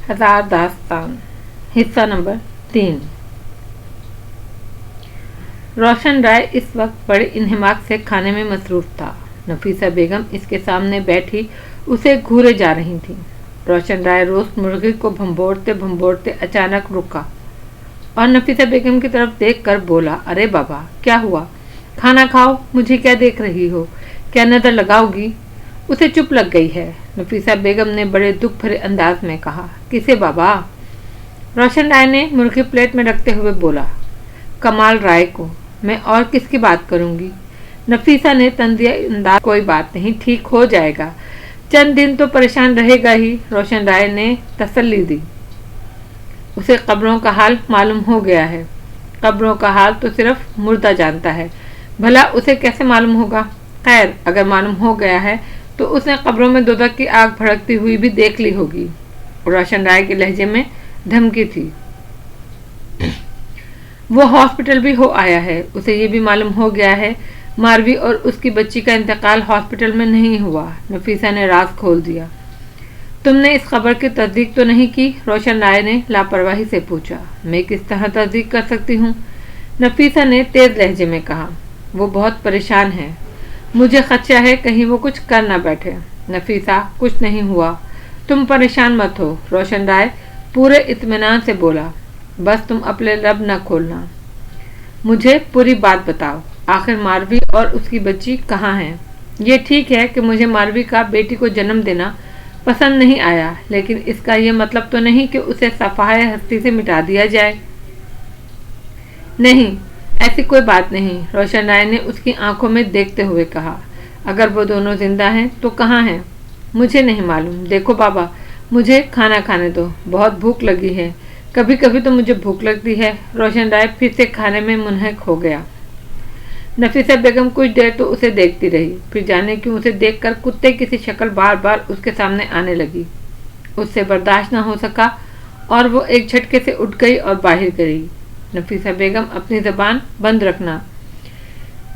हजार दास्तान हिस्सा नंबर 3। रोशन राय इस वक्त बड़े इंहिमाक से खाने में मसरूफ था। नफीसा बेगम इसके सामने बैठी उसे घूरे जा रही थी। रोशन राय रोस्ट मुर्गी को भंबोड़ते भंबोड़ते अचानक रुका और नफीसा बेगम की तरफ देखकर बोला, अरे बाबा, क्या हुआ? खाना खाओ, मुझे क्या देख रही हो? क्या नजर लगाओगी? उसे चुप लग गई है। नफीसा बेगम ने बड़े दुख भरे अंदाज में कहा, किसे बाबा? रोशन राय ने मुर्गी प्लेट में रखते हुए बोला, कमाल राय को। मैं और किसकी बात करूंगी? नफीसा ने तंजिया अंदाज, कोई बात नहीं, ठीक हो जाएगा, चंद दिन तो परेशान रहेगा ही। रोशन राय ने तसल्ली दी। उसे कब्रों का हाल मालूम हो गया है। कब्रों का हाल तो सिर्फ मुर्दा जानता है, भला उसे कैसे मालूम होगा? खैर, अगर मालूम हो गया है तो उसने कब्रों में दोजख की आग भड़कती हुई भी देख ली होगी। रोशन राय के लहजे में धमकी थी। वो हॉस्पिटल भी हो आया है। उसे ये भी मालूम हो गया है मारवी और उसकी बच्ची का इंतकाल हॉस्पिटल में नहीं हुआ। नफीसा ने राज खोल दिया। तुमने इस खबर की तस्दीक तो नहीं की? रोशन राय ने लापरवाही से पूछा। मैं किस तरह तस्दीक कर सकती हूँ? नफीसा ने तेज लहजे में कहा। वो बहुत परेशान है, मुझे खदशा है कहीं वो कुछ कर ना बैठे। नफीसा, कुछ नहीं हुआ, तुम परेशान मत हो। रोशन राय पूरे इत्मीनान से बोला, बस तुम अपने लब न खोलना, मुझे पूरी बात बताओ। आखिर मारवी और उसकी बच्ची कहाँ हैं? ये ठीक है कि मुझे मारवी का बेटी को जन्म देना पसंद नहीं आया, लेकिन इसका ये मतलब तो नहीं कि उसे सफाए हस्ती से मिटा दिया जाए। नहीं, ऐसी कोई बात नहीं, रोशन राय ने उसकी आंखों में देखते हुए कहा। अगर वो दोनों जिंदा हैं तो कहाँ हैं? मुझे नहीं मालूम। देखो बाबा, मुझे खाना खाने दो, बहुत भूख लगी है। कभी कभी तो मुझे भूख लगती है। रोशन राय फिर से खाने में मुनहक हो गया। नफीसा बेगम कुछ देर तो उसे देखती रही, फिर जाने क्यों उसे देखकर कुत्ते की सी शक्ल बार बार उसके सामने आने लगी। उससे बर्दाश्त न हो सका और वो एक झटके से उठ गई और बाहर गई। नफीसा बेगम, अपनी जबान बंद रखना,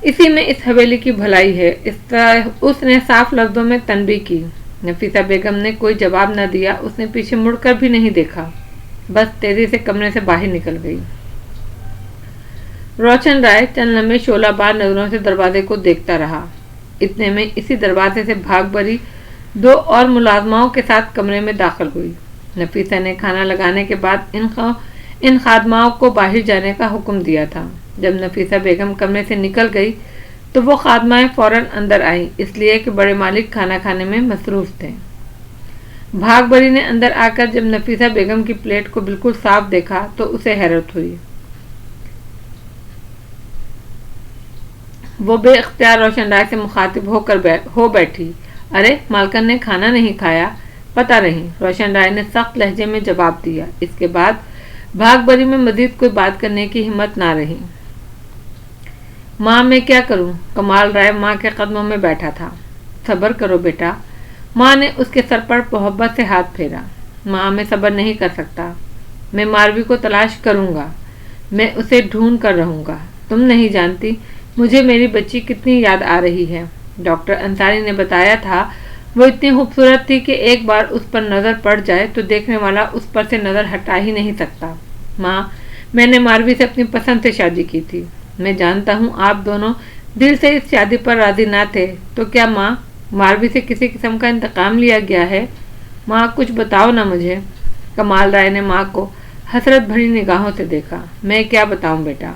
इसी में इस हवेली की भलाई है, इस तरह उसने साफ लफ्जों में तनबीह की। नफीसा बेगम ने कोई जवाब न दिया। उसने पीछे मुड़कर भी नहीं देखा, बस तेजी से कमरे से बाहर निकल गई। रोशन राय चंद लम्बे शोलाबार नजरों से दरवाजे को देखता रहा। इतने में इसी दरवाजे से भाग भरी दो और मुलाजमाओं के साथ कमरे में दाखिल हुई। नफीसा ने खाना लगाने के बाद इन खादमाओं को बाहर जाने का हुक्म दिया था। जब नफीसा बेगम कमरे से निकल गई तो वो खादमाएं फौरन अंदर आईं, इसलिए कि बड़े मालिक खाना खाने में मसरूफ थे। भागबरी ने अंदर आकर जब नफीसा बेगम की प्लेट को बिल्कुल साफ देखा तो उसे हैरत हुई। वो बेख्तियार रोशन राय से मुखातिब हो बैठी। अरे, मालकन ने खाना नहीं खाया? पता नहीं, रोशन राय ने सख्त लहजे में जवाब दिया। इसके बाद भागबरी में मजीद कोई बात करने की हिम्मत ना रही। माँ, मैं क्या करूं? कमाल राय माँ के कदमों में बैठा था। सब्र करो बेटा। माँ ने उसके सर पर मोहब्बत से हाथ फेरा। माँ, मैं सब्र नहीं कर सकता। मैं मारवी को तलाश करूंगा, मैं उसे ढूंढ कर रहूंगा। तुम नहीं जानती मुझे मेरी बच्ची कितनी याद आ रही है। डॉक्टर अंसारी ने बताया था वो इतनी खूबसूरत थी कि एक बार उस पर नज़र पड़ जाए तो देखने वाला उस पर से नज़र हटा ही नहीं सकता। माँ, मैंने मारवी से अपनी पसंद से शादी की थी। मैं जानता हूँ आप दोनों दिल से इस शादी पर राजी ना थे, तो क्या माँ, मारवी से किसी किस्म का इंतकाम लिया गया है? माँ, कुछ बताओ ना मुझे। कमाल राय ने माँ को हसरत भरी निगाहों से देखा। मैं क्या बताऊँ बेटा,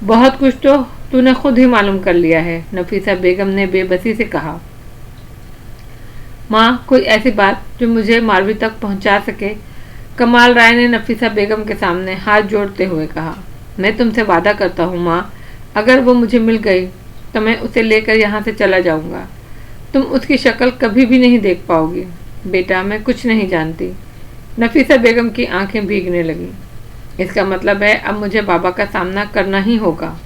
बहुत कुछ तो तूने खुद ही मालूम कर लिया है। नफीसा बेगम ने बेबसी से कहा। माँ, कोई ऐसी बात जो मुझे मारवी तक पहुँचा सके? कमाल राय ने नफीसा बेगम के सामने हाथ जोड़ते हुए कहा। मैं तुमसे वादा करता हूँ माँ, अगर वो मुझे मिल गई तो मैं उसे लेकर यहाँ से चला जाऊँगा। तुम उसकी शक्ल कभी भी नहीं देख पाओगी। बेटा, मैं कुछ नहीं जानती। नफीसा बेगम की आंखें भीगने लगीं। इसका मतलब है अब मुझे बाबा का सामना करना ही होगा।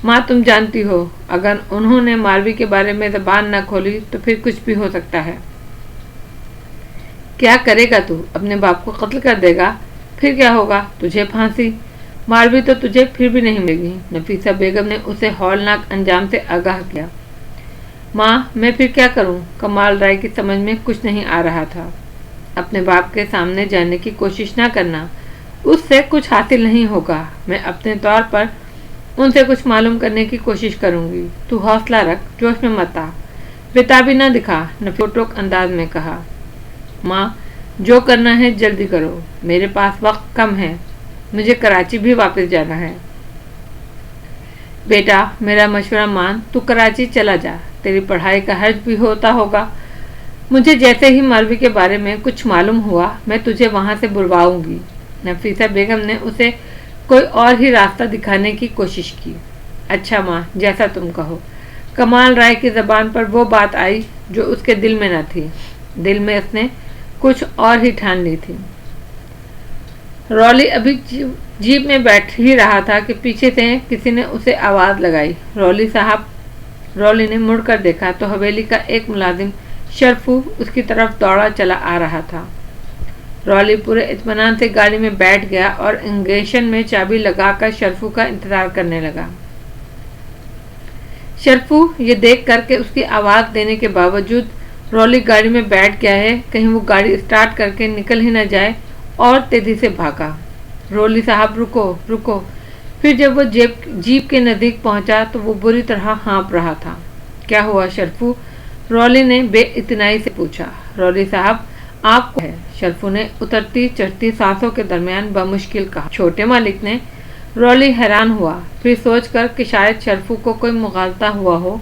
माँ, तुम जानती हो, अगर उन्होंने मारवी के बारे में ज़बान न खोली तो फिर कुछ भी हो सकता है। क्या करेगा तू? अपने बाप को कत्ल कर देगा? फिर क्या होगा? तुझे फांसी। मारवी तो तुझे फिर भी नहीं मिलेगी। नफीसा बेगम ने उसे हौलनाक अंजाम से आगाह किया। माँ, मैं फिर क्या करूँ? कमाल राय की समझ में कुछ नहीं आ रहा था। اپنے باپ کے سامنے جانے کی کوشش نہ کرنا، اس سے کچھ حاصل نہیں ہوگا۔ میں اپنے طور پر ان سے کچھ معلوم کرنے کی کوشش کروں گی۔ تو حوصلہ رکھ، جوش میں مت آ، بےتابی نہ دکھا، نفوٹک انداز میں کہا۔ ماں، جو کرنا ہے جلدی کرو، میرے پاس وقت کم ہے، مجھے کراچی بھی واپس جانا ہے۔ بیٹا، میرا مشورہ مان، تو کراچی چلا جا، تیری پڑھائی کا حرج بھی ہوتا ہوگا۔ مجھے جیسے ہی مالوی کے بارے میں کچھ معلوم ہوا میں تجھے وہاں سے بلواؤں گی۔ نفیسہ بیگم نے اسے کوئی اور ہی راستہ دکھانے کی کوشش کی۔ اچھا ماں، جیسا تم کہو۔ کمال رائے کی زبان پر وہ بات آئی جو اس کے دل میں نہ تھی۔ دل میں اس نے کچھ اور ہی ٹھان لی تھی۔ رولی ابھی جیپ میں بیٹھ ہی رہا تھا کہ پیچھے سے کسی نے اسے آواز لگائی، رولی صاحب۔ رولی نے مڑ کر دیکھا تو حویلی کا ایک ملازم شرفو اس کی طرف دوڑا چلا آ رہا تھا۔ رولی پورے اطمینان سے گاڑی میں بیٹھ گیا اور انگیشن میں چابی لگا کر شرفو کا انتظار کرنے لگا۔ شرفو یہ دیکھ کر کے اس کی آواز دینے کے باوجود رولی گاڑی میں بیٹھ گیا ہے، کہیں وہ گاڑی اسٹارٹ کر کے نکل ہی نہ جائے، اور تیزی سے بھاگا۔ رولی صاحب رکو رکو۔ پھر جب وہ جیپ کے نزدیک پہنچا تو وہ بری طرح ہانپ رہا تھا۔ کیا ہوا شرفو؟ رولی نے بے اطمینانی سے پوچھا۔ رولی صاحب، آپ کو ہے؟ شرفو نے اترتی چڑھتی سانسوں کے درمیان بمشکل کہا۔ چھوٹے مالک نے؟ رولی حیران ہوا، پھر سوچ کر کہ شاید شرفو کو کوئی مغالطہ ہوا ہو،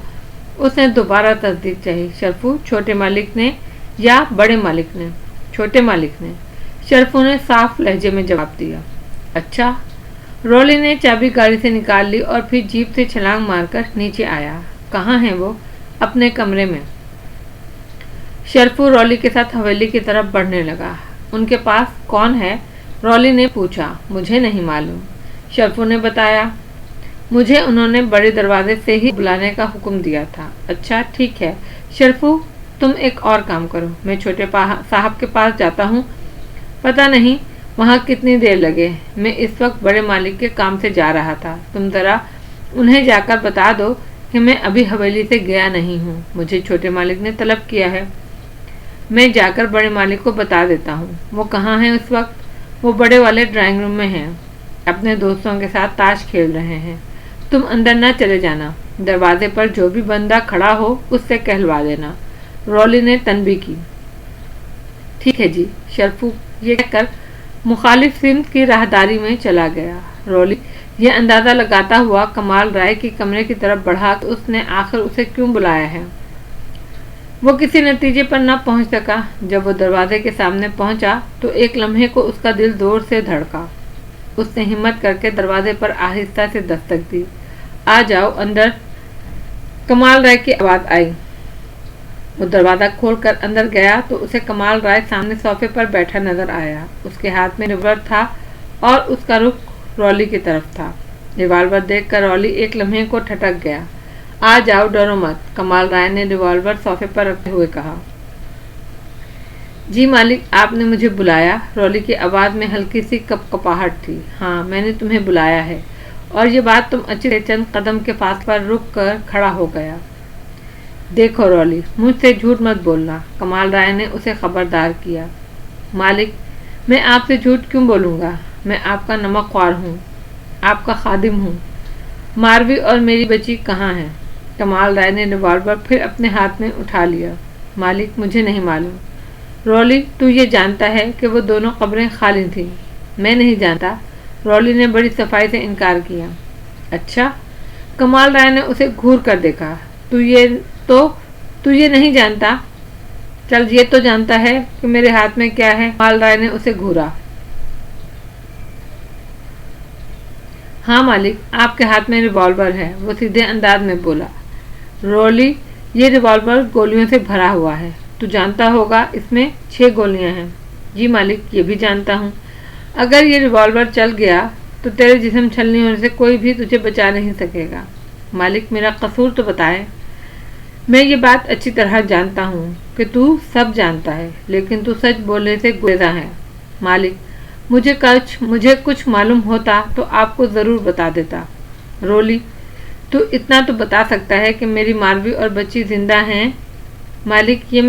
اس نے دوبارہ تصدیق چاہی۔ شرفو، چھوٹے مالک نے یا بڑے مالک نے؟ چھوٹے مالک نے، شرفو نے صاف لہجے میں جواب دیا۔ اچھا۔ رولی نے چابی گاڑی سے نکال لی اور پھر جیپ سے چھلانگ مار کر نیچے آیا۔ کہاں ہیں وہ؟ اپنے کمرے میں۔ شرفو رولی کے ساتھ حویلی کی طرف بڑھنے لگا۔ ان کے پاس کون ہے؟ رولی نے پوچھا۔ مجھے نہیں معلوم، شرفو نے بتایا۔ مجھے انہوں نے بڑے دروازے سے ہی بلانے کا حکم دیا تھا۔ اچھا ٹھیک ہے شرفو، تم ایک اور کام کرو، میں چھوٹے صاحب کے پاس جاتا ہوں، پتہ نہیں وہاں کتنی دیر لگے، میں اس وقت بڑے مالک کے کام سے جا رہا تھا، تم ذرا انہیں جا کر بتا دو کہ میں ابھی حویلی سے گیا نہیں ہوں، مجھے چھوٹے مالک نے طلب کیا ہے۔ میں جا کر بڑے مالک کو بتا دیتا ہوں۔ وہ کہاں ہیں اس وقت؟ وہ بڑے والے ڈرائنگ روم میں ہیں، اپنے دوستوں کے ساتھ تاش کھیل رہے ہیں، تم اندر نہ چلے جانا، دروازے پر جو بھی بندہ کھڑا ہو اس سے کہلوا دینا، رولی نے تنبیہ کی۔ ٹھیک ہے جی، شرفو یہ کہہ کر مخالف سمت کی راہداری میں چلا گیا۔ رولی یہ اندازہ لگاتا ہوا کمال رائے کی کمرے کی طرف بڑھا کہ اس نے آخر اسے کیوں بلایا ہے۔ وہ کسی نتیجے پر نہ پہنچ سکا۔ جب وہ دروازے کے سامنے پہنچا تو ایک لمحے کو اس کا دل زور سے دھڑکا۔ اس نے ہمت کر کے دروازے پر آہستہ سے دستک دی۔ آ جاؤ اندر، کمال رائے کی آواز آئی۔ وہ دروازہ کھول کر اندر گیا تو اسے کمال رائے سامنے صوفے پر بیٹھا نظر آیا۔ اس کے ہاتھ میں ریوالور تھا اور اس کا رخ رولی کی طرف تھا۔ ریوالور دیکھ کر رولی ایک لمحے کو ٹھٹک گیا۔ آ جاؤ، ڈرو مت، کمال رائے نے ریوالور صوفے پر رکھتے ہوئے کہا۔ جی مالک، آپ نے مجھے بلایا؟ رولی کی آواز میں ہلکی سی کپکپاہٹ تھی۔ ہاں، میں نے تمہیں بلایا ہے، اور یہ بات تم اچھے سے چند قدم کے فاصلے پر رک کر کھڑا ہو گیا۔ دیکھو رولی، مجھ سے جھوٹ مت بولنا، کمال رائے نے اسے خبردار کیا۔ مالک، میں آپ سے جھوٹ کیوں بولوں گا؟ میں آپ کا نمک خوار ہوں، آپ کا خادم ہوں۔ ماروی اور میری بچی کہاں ہیں؟ کمال رائے نے ریوالور پھر اپنے ہاتھ میں اٹھا لیا۔ مالک، مجھے نہیں معلوم۔ رولی، تو یہ جانتا ہے کہ وہ دونوں قبریں خالی تھیں؟ میں نہیں جانتا، رولی نے بڑی صفائی سے انکار کیا۔ اچھا، کمال رائے نے اسے گھور کر دیکھا۔ تو یہ نہیں جانتا؟ چل، یہ تو جانتا ہے کہ میرے ہاتھ میں کیا ہے؟ کمال رائے نے اسے گھورا۔ ہاں مالک، آپ کے ہاتھ میں ریوالور ہے، وہ سیدھے انداز میں بولا۔ رولی، یہ ریوالور گولیوں سے بھرا ہوا ہے، تو جانتا ہوگا اس میں 6 گولیاں ہیں۔ جی مالک، یہ بھی جانتا ہوں۔ اگر یہ ریوالور چل گیا تو تیرے جسم چھلنی ہونے سے کوئی بھی تجھے بچا نہیں سکے گا۔ مالک، میرا قصور تو بتائے۔ میں یہ بات اچھی طرح جانتا ہوں کہ تو سب جانتا ہے، لیکن تو سچ بولنے سے گریزاں ہے۔ مالک، مجھے کچھ معلوم ہوتا تو آپ کو ضرور بتا دیتا۔ رولی، تو اتنا تو بتا سکتا ہے کہ میری ماروی اور بچی زندہ ہیں؟ مالک، یہ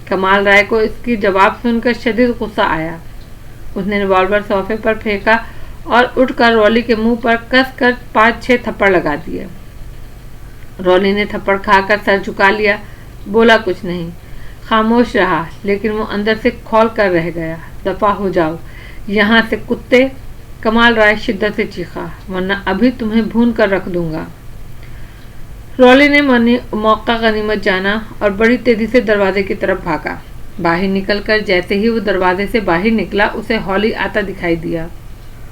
कमाल राय को इसकी जवाब सुनकर शदीद गुस्सा आया। उसने रिवॉल्वर सोफे पर फेंका और उठकर रॉली के मुंह पर कसकर 5-6 थप्पड़ लगा दिए। रॉली ने थप्पड़ खाकर सर झुका लिया, बोला कुछ नहीं, खामोश रहा, लेकिन वो अंदर से खौल कर रह गया। दफा हो जाओ यहाँ से कुत्ते, कमाल राय शिद्दत से चीखा, वरना अभी तुम्हें भून कर रख दूंगा। रॉली ने मौका गनीमत जाना और बड़ी तेजी से दरवाजे की तरफ भागा। बाहर निकलकर जैसे ही वो दरवाजे से बाहर निकला, उसे हॉली आता दिखाई दिया।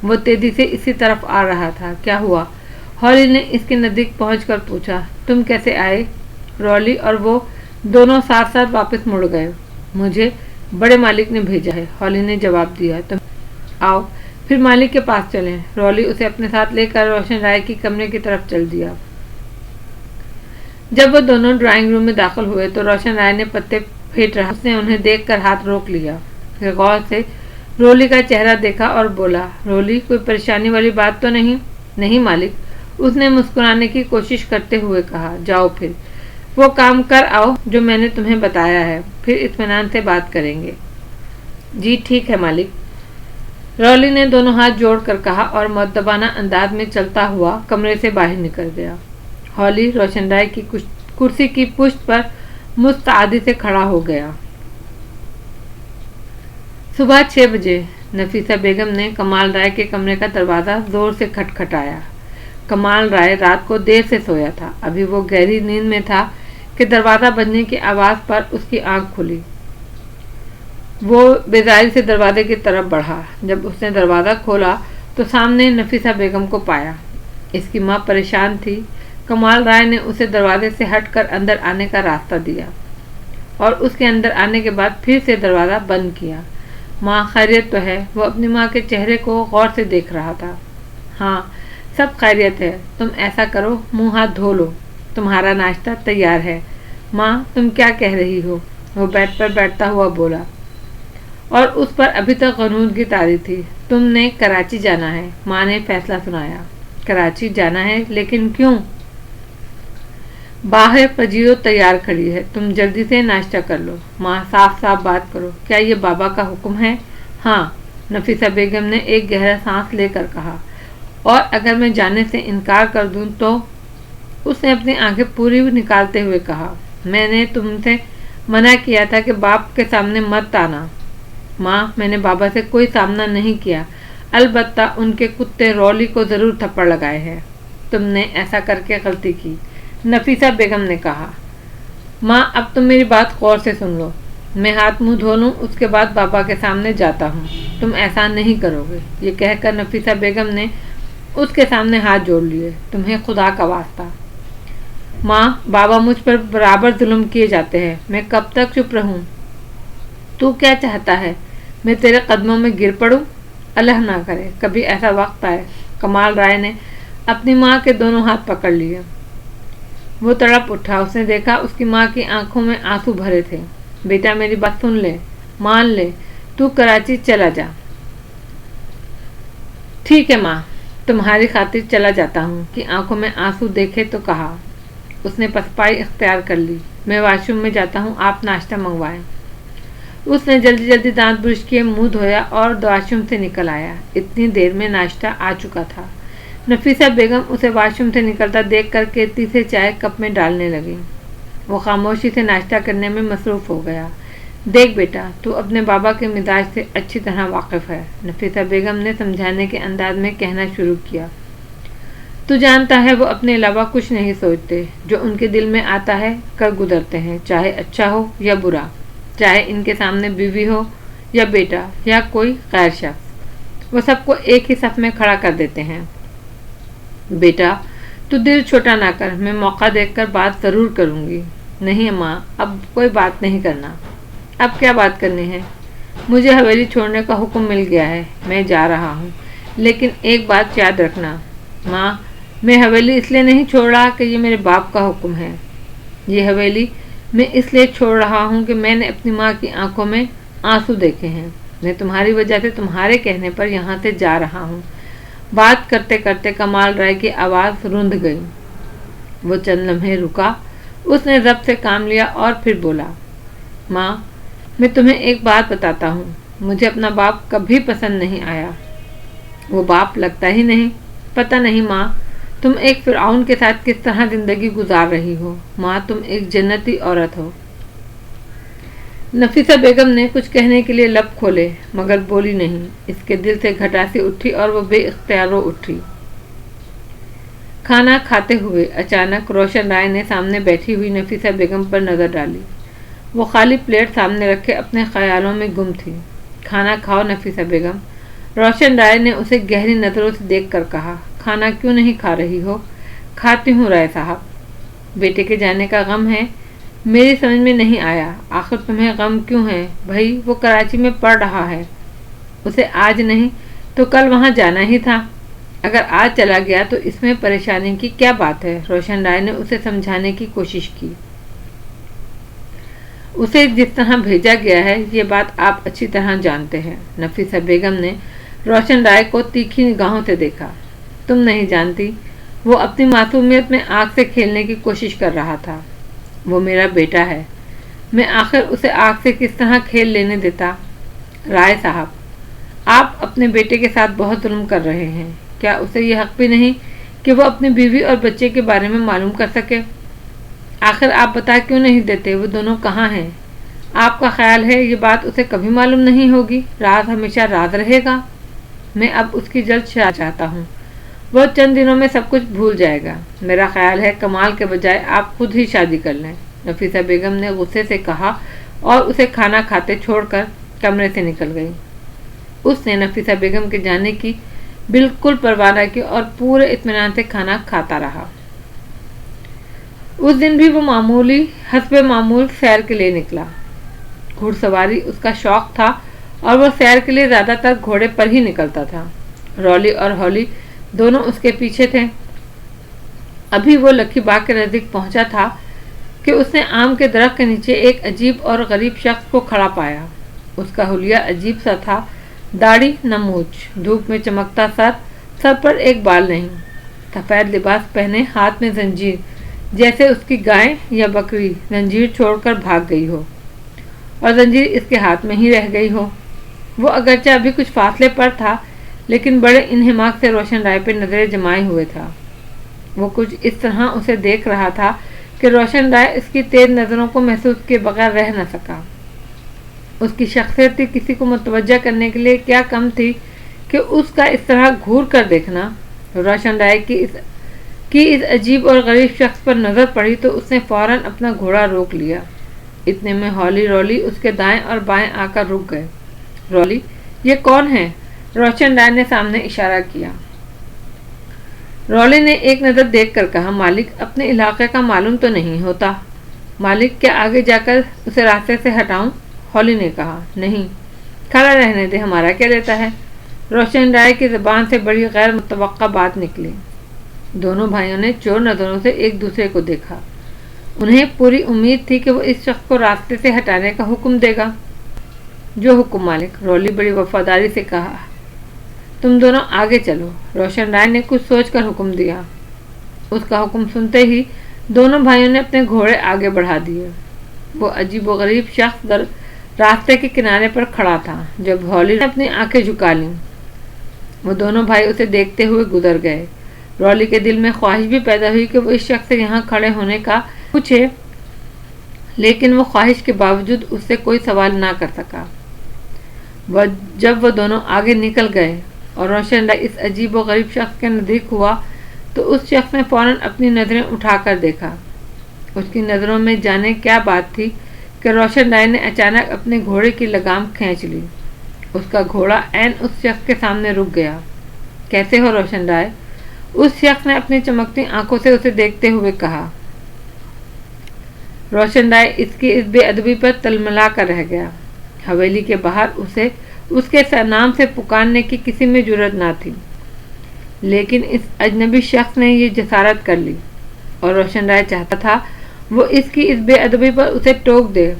वो तेजी से इसी तरफ आ रहा था। क्या हुआ? हॉली ने इसके नज़दीक पहुंचकर पूछा। तुम कैसे आए? रॉली और वो दोनों साथ साथ वापस मुड़ गए। मुझे बड़े मालिक ने भेजा है, हॉली ने जवाब दिया। तुम आओ फिर मालिक के पास चलें। रॉली उसे अपने साथ लेकर रोशन राय की कमरे की तरफ चल दिया। जब वो दोनों ड्राइंग रूम में दाखिल हुए तो रोशन राय ने पत्ते फेंट रहा। उसने उन्हें देखकर हाथ रोक लिया। गौर से रॉली का चेहरा देखा और बोला, रॉली कोई परेशानी वाली बात तो नहीं? नहीं मालिक, उसने मुस्कुराने की कोशिश करते हुए कहा। जाओ फिर वो काम कर आओ जो मैंने तुम्हें बताया है, फिर इत्मीनान से बात करेंगे। जी ठीक है मालिक, रॉली ने दोनों हाथ जोड़कर कहा और मुअद्दबाना अंदाज में चलता हुआ कमरे से बाहर निकल गया। हॉली रोशन राय की कुर्सी की पुष्ट पर मुस्तआदी से खड़ा हो गया। सुबह 6 बजे नफीसा बेगम ने कमाल राय के कमरे का दरवाज़ा जोर से खटखटाया। कमाल राय रात को देर से सोया था। अभी वो गहरी नींद में था कि दरवाज़ा बजने की आवाज़ पर उसकी आंख खुली। वो बेजारी से दरवाजे की तरफ बढ़ा। जब उसने दरवाज़ा खोला तो सामने नफीसा बेगम को पाया। इसकी माँ परेशान थी। कमाल राय ने उसे दरवाजे से हटकर अंदर आने का रास्ता दिया और उसके अंदर आने के बाद फिर से दरवाज़ा बंद किया। माँ खैरियत तो है? वो अपनी माँ के चेहरे को गौर से देख रहा था। हाँ सब खैरियत है। तुम ऐसा करो, मुंह हाथ धो लो, तुम्हारा नाश्ता तैयार है। माँ तुम क्या कह रही हो? वो बेड पर बैठता हुआ बोला और उस पर अभी तक गनूदगी तारी थी। तुमने कराची जाना है, माँ ने फैसला सुनाया। कराची जाना है? लेकिन क्यों? बाहर पजीरो तैयार खड़ी है, तुम जल्दी से नाश्ता कर लो। माँ साफ साफ बात करो, क्या ये बाबा का हुक्म है? हाँ, नफीसा बेगम ने एक गहरा सांस लेकर कहा। और अगर मैं जाने से इनकार कर दूं तो? उसने अपनी आंखें पूरी निकालते हुए कहा। मैंने तुमसे मना किया था कि बाप के सामने मत आना। माँ मैंने बाबा से कोई सामना नहीं किया, अलबत्ता उनके कुत्ते रॉली को ज़रूर थप्पड़ लगाए हैं। तुमने ऐसा करके गलती की, नफीसा बेगम ने कहा। माँ अब तुम मेरी बात गौर से सुन लो। मैं हाथ मुंह धो लूँ, उसके बाद बाबा के सामने जाता हूँ। तुम ऐसा नहीं करोगे। ये कहकर नफीसा बेगम ने उसके सामने हाथ जोड़ लिए। तुम्हें खुदा का वास्ता। माँ बाबा मुझ पर बराबर जुल्म किए जाते हैं, मैं कब तक चुप रहूँ? तू क्या चाहता है, मैं तेरे कदमों में गिर पड़ूँ? अल्लाह ना करे कभी ऐसा वक्त आए। कमाल राय ने अपनी माँ के दोनों हाथ पकड़ लिए। वो तड़प उठा। उसने देखा उसकी माँ की आंखों में आंसू भरे थे। बेटा मेरी बात सुन ले, मान ले, तू कराची चला जा। ठीक है माँ, तुम्हारी खातिर चला जाता हूँ। कि आंखों में आंसू देखे तो कहा। उसने पसपाई इख्तियार कर ली। मैं वॉशरूम में जाता हूँ, आप नाश्ता मंगवाएं। उसने जल्दी जल्दी दांत ब्रश किए, मुंह धोया और वॉशरूम से निकल आया। इतनी देर में नाश्ता आ चुका था। नफीसा बेगम उसे वॉशरूम से निकलता देख कर केतली से चाय कप में डालने लगी। वो खामोशी से नाश्ता करने में मसरूफ़ हो गया। देख बेटा, तू अपने बाबा के मिजाज से अच्छी तरह वाकिफ़ है, नफीसा बेगम ने समझाने के अंदाज में कहना शुरू किया। तू जानता है वो अपने अलावा कुछ नहीं सोचते। जो उनके दिल में आता है कर गुजरते हैं, चाहे अच्छा हो या बुरा, चाहे इनके सामने बीवी हो या बेटा या कोई गैर शख्स, वो सबको एक ही सफ में खड़ा कर देते हैं। बेटा तू दिल छोटा ना कर, मैं मौका देखकर बात ज़रूर करूँगी। नहीं माँ, अब कोई बात नहीं करना। अब क्या बात करनी है? मुझे हवेली छोड़ने का हुक्म मिल गया है, मैं जा रहा हूँ। लेकिन एक बात याद रखना माँ, मैं हवेली इसलिए नहीं छोड़ रहा कि ये मेरे बाप का हुक्म है। ये हवेली मैं इसलिए छोड़ रहा हूँ कि मैंने अपनी माँ की आंखों में आंसू देखे हैं। मैं तुम्हारी वजह से, तुम्हारे कहने पर यहाँ से जा रहा हूँ। बात करते करते कमाल राय की आवाज़ रुंध गई। वो चंद लम्हे रुका। उसने ज़ब्त से काम लिया और फिर बोला, माँ میں تمہیں ایک بات بتاتا ہوں، مجھے اپنا باپ کبھی پسند نہیں آیا۔ وہ باپ لگتا ہی نہیں۔ پتہ نہیں ماں، تم ایک فرعون کے ساتھ کس طرح زندگی گزار رہی ہو۔ ماں، تم ایک جنتی عورت ہو۔ نفیسہ بیگم نے کچھ کہنے کے لیے لب کھولے مگر بولی نہیں۔ اس کے دل سے گھٹاسی اٹھی اور وہ بے اختیار رو اٹھی۔ کھانا کھاتے ہوئے اچانک روشن رائے نے سامنے بیٹھی ہوئی نفیسہ بیگم پر نظر ڈالی۔ وہ خالی پلیٹ سامنے رکھے اپنے خیالوں میں گم تھی۔ کھانا کھاؤ نفیسہ بیگم۔ روشن رائے نے اسے گہری نظروں سے دیکھ کر کہا۔ کھانا کیوں نہیں کھا رہی ہو؟ کھاتی ہوں رائے صاحب۔ بیٹے کے جانے کا غم ہے؟ میری سمجھ میں نہیں آیا، آخر تمہیں غم کیوں ہے؟ بھائی وہ کراچی میں پڑھ رہا ہے، اسے آج نہیں تو کل وہاں جانا ہی تھا۔ اگر آج چلا گیا تو اس میں پریشانی کی کیا بات ہے؟ روشن رائے نے اسے سمجھانے کی کوشش کی۔ اسے جس طرح بھیجا گیا ہے یہ بات آپ اچھی طرح جانتے ہیں۔ نفیسہ بیگم نے روشن رائے کو تیکھی نگاہوں سے دیکھا۔ تم نہیں جانتی، وہ اپنی معصومیت میں آگ سے کھیلنے کی کوشش کر رہا تھا۔ وہ میرا بیٹا ہے، میں آخر اسے آگ سے کس طرح کھیل لینے دیتا؟ رائے صاحب، آپ اپنے بیٹے کے ساتھ بہت ظلم کر رہے ہیں۔ کیا اسے یہ حق بھی نہیں کہ وہ اپنی بیوی اور بچے کے بارے میں معلوم کر سکے؟ آخر آپ بتا کیوں نہیں دیتے وہ دونوں کہاں ہیں؟ آپ کا خیال ہے یہ بات اسے کبھی معلوم نہیں ہوگی؟ راز ہمیشہ راز رہے گا۔ میں اب اس کی جلد شادی چاہتا ہوں، وہ چند دنوں میں سب کچھ بھول جائے گا۔ میرا خیال ہے کمال کے بجائے آپ خود ہی شادی کر لیں۔ نفیسہ بیگم نے غصے سے کہا اور اسے کھانا کھاتے چھوڑ کر کمرے سے نکل گئی۔ اس نے نفیسہ بیگم کے جانے کی بالکل پرواہ نہ کی اور پورے اطمینان سے کھانا کھاتا رہا۔ اس دن بھی وہ حسب معمول سیر کے لیے نکلا۔ گھڑ سواری اس کا شوق تھا اور وہ سیر کے لیے زیادہ تر گھوڑے پر ہی نکلتا تھا۔ رولی اور ہولی دونوں اس کے پیچھے تھے۔ ابھی وہ لکھی باغ کے نزدیک پہنچا تھا کہ اس نے آم کے درخت کے نیچے ایک عجیب اور غریب شخص کو کھڑا پایا۔ اس کا حلیہ عجیب سا تھا، داڑھی نہ مونچھ، دھوپ میں چمکتا سر پر ایک بال نہیں، سفید لباس پہنے، ہاتھ میں زنجیر، جیسے اس کی گائے یا بکری زنجیر چھوڑ کر بھاگ گئی ہو اور زنجیر اس کے ہاتھ میں ہی رہ گئی ہو۔ وہ اگرچہ ابھی کچھ فاصلے پر تھا لیکن بڑے انہماک سے روشن رائے پہ نظریں جمائے ہوئے تھا۔ وہ کچھ اس طرح اسے دیکھ رہا تھا کہ روشن رائے اس کی تیز نظروں کو محسوس کیے بغیر رہ نہ سکا۔ اس کی شخصیت کسی کو متوجہ کرنے کے لیے کیا کم تھی کہ اس کا اس طرح گھور کر دیکھنا۔ روشن رائے کی اس عجیب اور غریب شخص پر نظر پڑی تو اس نے فوراً اپنا گھوڑا روک لیا۔ اتنے میں ہولی رولی اس کے دائیں اور بائیں آ کر رک گئے۔ رولی، یہ کون ہے؟ روشن رائے نے سامنے اشارہ کیا۔ رولی نے ایک نظر دیکھ کر کہا، مالک اپنے علاقے کا معلوم تو نہیں ہوتا۔ مالک، کیا آگے جا کر اسے راستے سے ہٹاؤں؟ ہولی نے کہا، نہیں، کھڑا رہنے دے، ہمارا کیا دیتا ہے؟ روشن رائے کی زبان سے بڑی غیر متوقع بات نکلی۔ دونوں بھائیوں نے چور نظروں سے ایک دوسرے کو دیکھا۔ انہیں پوری امید تھی کہ وہ اس شخص کو راستے سے ہٹانے کا حکم دے گا۔ جو حکم مالک، رولی بڑی وفاداری سے کہا۔ تم دونوں آگے چلو، روشن رائے نے کچھ سوچ کر حکم دیا۔ اس کا حکم سنتے ہی دونوں بھائیوں نے اپنے گھوڑے آگے بڑھا دیے۔ وہ عجیب و غریب شخص راستے کے کنارے پر کھڑا تھا۔ جب ہولی نے اپنی آنکھیں جھکا لیں، وہ دونوں بھائی اسے دیکھتے ہوئے گزر گئے۔ رولی کے دل میں خواہش بھی پیدا ہوئی کہ وہ اس شخص سے یہاں کھڑے ہونے کا پوچھے، لیکن وہ خواہش کے باوجود اس سے کوئی سوال نہ کر سکا۔ جب وہ دونوں آگے نکل گئے اور روشن رائے اس عجیب و غریب شخص کے نزدیک ہوا تو اس شخص نے فوراً اپنی نظریں اٹھا کر دیکھا۔ اس کی نظروں میں جانے کیا بات تھی کہ روشن رائے نے اچانک اپنے گھوڑے کی لگام کھینچ لی۔ اس کا گھوڑا عین اس شخص کے سامنے رک گیا۔ کیسے ہو روشن رائے؟ اس شخص نے اپنی چمکتی آنکھوں سے اسے دیکھتے ہوئے کہا۔ روشن رائے اس کی اس بے ادبی پر تلملا کر رہ گیا۔ حویلی کے باہر اسے اس کے نام سے پکارنے کی کسی میں جرأت نہ تھی، لیکن اس اجنبی شخص نے یہ جسارت کر لی اور روشن رائے چاہتا تھا وہ اس کی اس بے ادبی پر اسے ٹوک دے۔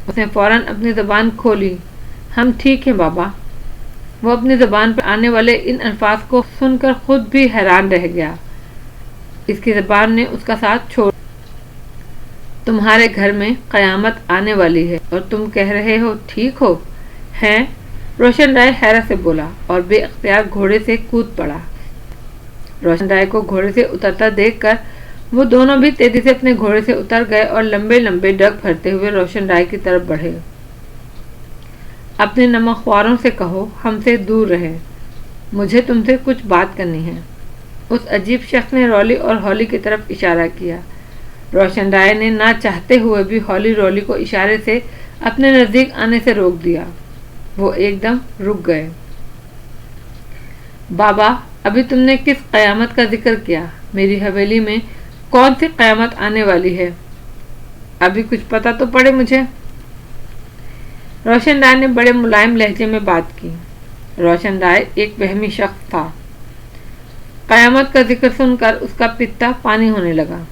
اس نے فوراً اپنی زبان کھولی، ہم ٹھیک ہیں بابا۔ وہ اپنی زبان پر آنے والے ان الفاظ کو سن کر خود بھی حیران رہ گیا۔ اس کی زبان نے اس کا ساتھ چھوڑ۔ تم तुम्हारे घर में कयामत आने वाली है और तुम कह रहे हो ठीक हो हैं? रोशन राय हैरत से बोला और बेअख्तियार घोड़े से कूद पड़ा। रोशन राय को घोड़े से उतरता देखकर वो दोनों भी तेजी से अपने घोड़े से उतर गए और लंबे लंबे डग भरते हुए रोशन राय की तरफ बढ़े। अपने नमकख्वारों से कहो हमसे दूर रहे, मुझे तुमसे कुछ बात करनी है। उस अजीब शख्स ने रॉली और हॉली की तरफ इशारा किया। रोशन राय ने ना चाहते हुए भी हॉली रॉली को इशारे से अपने नजदीक आने से रोक दिया। वो एकदम रुक गए। बाबा, अभी तुमने किस कयामत का जिक्र किया? मेरी हवेली में कौन सी कयामत आने वाली है? अभी कुछ पता तो पड़े मुझे। रोशन राय ने बड़े मुलायम लहजे में बात की। रोशन राय एक वहमी शख्स था। कयामत का जिक्र सुनकर उसका पित्ता पानी होने लगा।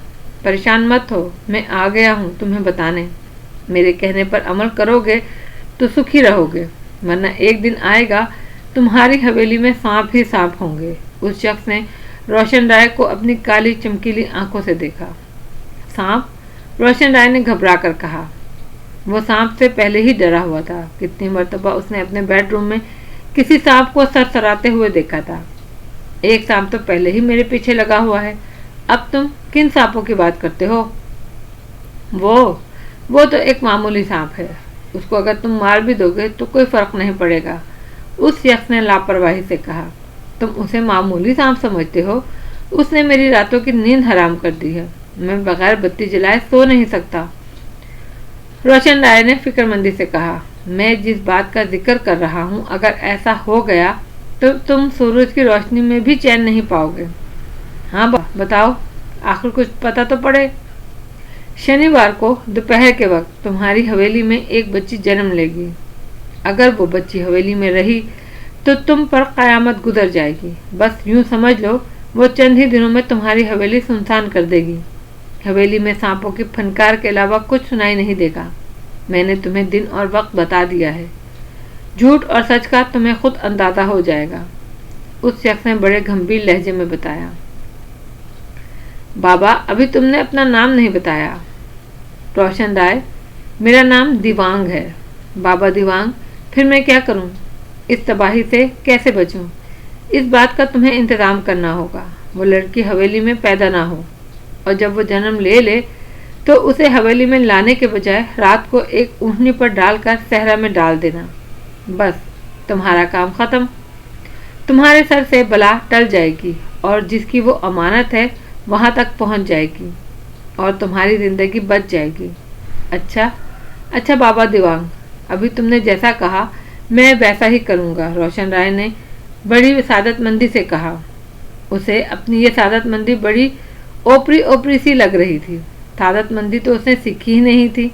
परेशान मत हो, मैं आ गया हूँ तुम्हें बताने। मेरे कहने पर अमल करोगे तो सुखी रहोगे, वरना एक दिन आएगा तुम्हारी हवेली में सांप ही सांप होंगे। उस शख्स ने रोशन राय को अपनी काली चमकीली आंखों से देखा। सांप? रोशन राय ने घबरा कर कहा। वो सांप से पहले ही डरा हुआ था। कितनी मर्तबा उसने अपने बेडरूम में किसी सांप को सरसराते हुए देखा था। एक सांप तो पहले ही मेरे पीछे लगा हुआ है, अब तुम किन सांपों की बात करते हो? वो तो एक मामूली सांप है, उसको अगर तुम मार भी दोगे तो कोई फर्क नहीं पड़ेगा। उस शख्स ने लापरवाही से कहा। तुम उसे मामूली सांप समझते हो? उसने मेरी रातों की नींद हराम कर दी है। मैं बगैर बत्ती जलाए सो नहीं सकता। रोशन राय ने फिक्रमंदी से कहा, मैं जिस बात का जिक्र कर रहा हूँ, अगर ऐसा हो गया तो तुम सूरज की रोशनी में भी चैन नहीं पाओगे। हाँ बताओ, आखिर कुछ पता तो पड़े। शनिवार को दोपहर के वक्त तुम्हारी हवेली में एक बच्ची जन्म लेगी। अगर वो बच्ची हवेली में रही तो तुम पर कयामत गुजर जाएगी। बस यूं समझ लो, वो चंद ही दिनों में तुम्हारी हवेली सुनसान कर देगी। हवेली में सांपों की फनकार के अलावा कुछ सुनाई नहीं देगा। मैंने तुम्हें दिन और वक्त बता दिया है। झूठ और सच का तुम्हें खुद अंदाजा हो जाएगा। उस शख्स ने बड़े गंभीर लहजे में बताया। बाबा, अभी तुमने अपना नाम नहीं बताया। रोशन राय, मेरा नाम दिवांग है। बाबा दिवांग, फिर मैं क्या करूं? इस तबाही से कैसे बचूं? इस बात का तुम्हें इंतजाम करना होगा। वो लड़की हवेली में पैदा ना हो, और जब वो जन्म ले तो उसे हवेली में लाने के बजाय रात को एक ऊँटनी पर डालकर सहरा में डाल देना। बस तुम्हारा काम खत्म। तुम्हारे सर से बला टल जाएगी और जिसकी वो अमानत है वहां तक पहुंच जाएगी और तुम्हारी जिंदगी बच जाएगी। अच्छा बाबा दिवांग, अभी तुमने जैसा कहा मैं वैसा ही करूंगा। रोशन राय ने बड़ी सादतमंदी से कहा। उसे अपनी ये सादतमंदी बड़ी ओपरी सी लग रही थी। सादतमंदी तो उसने सीखी ही नहीं थी।